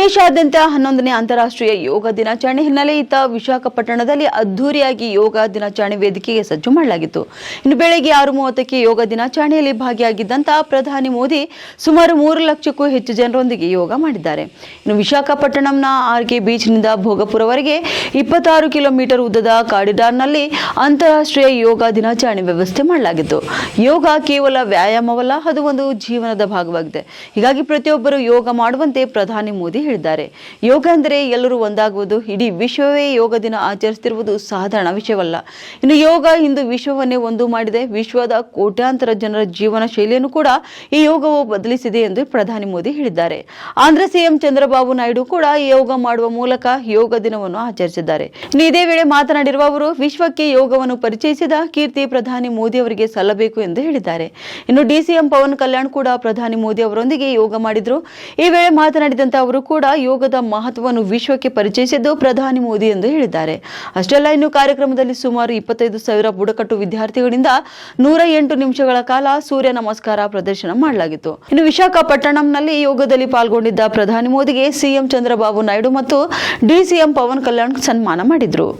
ದೇಶಾದ್ಯಂತ 11ನೇ ಅಂತಾರಾಷ್ಟ್ರೀಯ ಯೋಗ ದಿನಾಚರಣೆ ಹಿನ್ನೆಲೆಯಿತ ವಿಶಾಖಪಟ್ಟಣದಲ್ಲಿ ಅದ್ದೂರಿಯಾಗಿ ಯೋಗ ದಿನಾಚರಣೆ ವೇದಿಕೆಗೆ ಸಜ್ಜು ಮಾಡಲಾಗಿತ್ತು. ಇನ್ನು ಬೆಳಗ್ಗೆ 6:30ಕ್ಕೆ ಯೋಗ ದಿನಾಚರಣೆಯಲ್ಲಿ ಭಾಗಿಯಾಗಿದ್ದಂತಹ ಪ್ರಧಾನಿ ಮೋದಿ ಸುಮಾರು 3 ಲಕ್ಷಕ್ಕೂ ಹೆಚ್ಚು ಜನರೊಂದಿಗೆ ಯೋಗ ಮಾಡಿದ್ದಾರೆ. ಇನ್ನು ವಿಶಾಖಪಟ್ಟಣಂನ ಆರ್ಕೆ ಬೀಚ್ನಿಂದ ಭೋಗಪುರವರೆಗೆ 26 ಕಿಲೋಮೀಟರ್ ಉದ್ದದ ಕಾರಿಡಾರ್ನಲ್ಲಿ ಅಂತಾರಾಷ್ಟ್ರೀಯ ಯೋಗ ದಿನಾಚರಣೆ ವ್ಯವಸ್ಥೆ ಮಾಡಲಾಗಿತ್ತು. ಯೋಗ ಕೇವಲ ವ್ಯಾಯಾಮವಲ್ಲ, ಅದು ಒಂದು ಜೀವನದ ಭಾಗವಾಗಿದೆ. ಹೀಗಾಗಿ ಪ್ರತಿಯೊಬ್ಬರು ಯೋಗ ಮಾಡುವಂತೆ ಪ್ರಧಾನಿ ಮೋದಿ ಹೇಳಿದ್ದಾರೆ. ಯೋಗ ಅಂದರೆ ಎಲ್ಲರೂ ಒಂದಾಗುವುದು. ಇಡೀ ವಿಶ್ವವೇ ಯೋಗ ದಿನ ಆಚರಿಸುತ್ತಿರುವುದು ಸಾಧಾರಣ ವಿಷಯವಲ್ಲ. ಇನ್ನು ಯೋಗ ಇಂದು ವಿಶ್ವವನ್ನೇ ಒಂದು ಮಾಡಿದೆ. ವಿಶ್ವದ ಕೋಟ್ಯಾಂತರ ಜನರ ಜೀವನ ಶೈಲಿಯನ್ನು ಕೂಡ ಈ ಯೋಗವು ಬದಲಿಸಿದೆ ಎಂದು ಪ್ರಧಾನಿ ಮೋದಿ ಹೇಳಿದ್ದಾರೆ. ಆಂಧ್ರ ಸಿಎಂ ಚಂದ್ರಬಾಬು ನಾಯ್ಡು ಕೂಡ ಯೋಗ ಮಾಡುವ ಮೂಲಕ ಯೋಗ ದಿನವನ್ನು ಆಚರಿಸಿದ್ದಾರೆ. ಇನ್ನು ಇದೇ ವೇಳೆ ಮಾತನಾಡಿರುವ ಅವರು, ವಿಶ್ವಕ್ಕೆ ಯೋಗವನ್ನು ಪರಿಚಯಿಸಿದ ಕೀರ್ತಿ ಪ್ರಧಾನಿ ಮೋದಿ ಅವರಿಗೆ ಸಲ್ಲಬೇಕು ಎಂದು ಹೇಳಿದ್ದಾರೆ. ಇನ್ನು ಡಿಸಿಎಂ ಪವನ್ ಕಲ್ಯಾಣ್ ಕೂಡ ಪ್ರಧಾನಿ ಮೋದಿ ಅವರೊಂದಿಗೆ ಯೋಗ ಮಾಡಿದ್ರು. ಈ ವೇಳೆ ಮಾತನಾಡಿದಂತ ಅವರು ಕೂಡ ಯೋಗದ ಮಹತ್ವವನ್ನು ವಿಶ್ವಕ್ಕೆ ಪರಿಚಯಿಸಿದ್ದು ಪ್ರಧಾನಿ ಮೋದಿ ಎಂದು ಹೇಳಿದ್ದಾರೆ. ಅಷ್ಟೆಲ್ಲ ಇನ್ನು ಕಾರ್ಯಕ್ರಮದಲ್ಲಿ ಸುಮಾರು 25,000 ಬುಡಕಟ್ಟು ವಿದ್ಯಾರ್ಥಿಗಳಿಂದ 108 ನಿಮಿಷಗಳ ಕಾಲ ಸೂರ್ಯ ನಮಸ್ಕಾರ ಪ್ರದರ್ಶನ ಮಾಡಲಾಗಿತ್ತು. ಇನ್ನು ವಿಶಾಖಪಟ್ಟಣಂನಲ್ಲಿ ಯೋಗದಲ್ಲಿ ಪಾಲ್ಗೊಂಡಿದ್ದ ಪ್ರಧಾನಿ ಮೋದಿಗೆ ಸಿಎಂ ಚಂದ್ರಬಾಬು ನಾಯ್ಡು ಮತ್ತು ಡಿಸಿಎಂ ಪವನ್ ಕಲ್ಯಾಣ್ ಸನ್ಮಾನ ಮಾಡಿದ್ರು.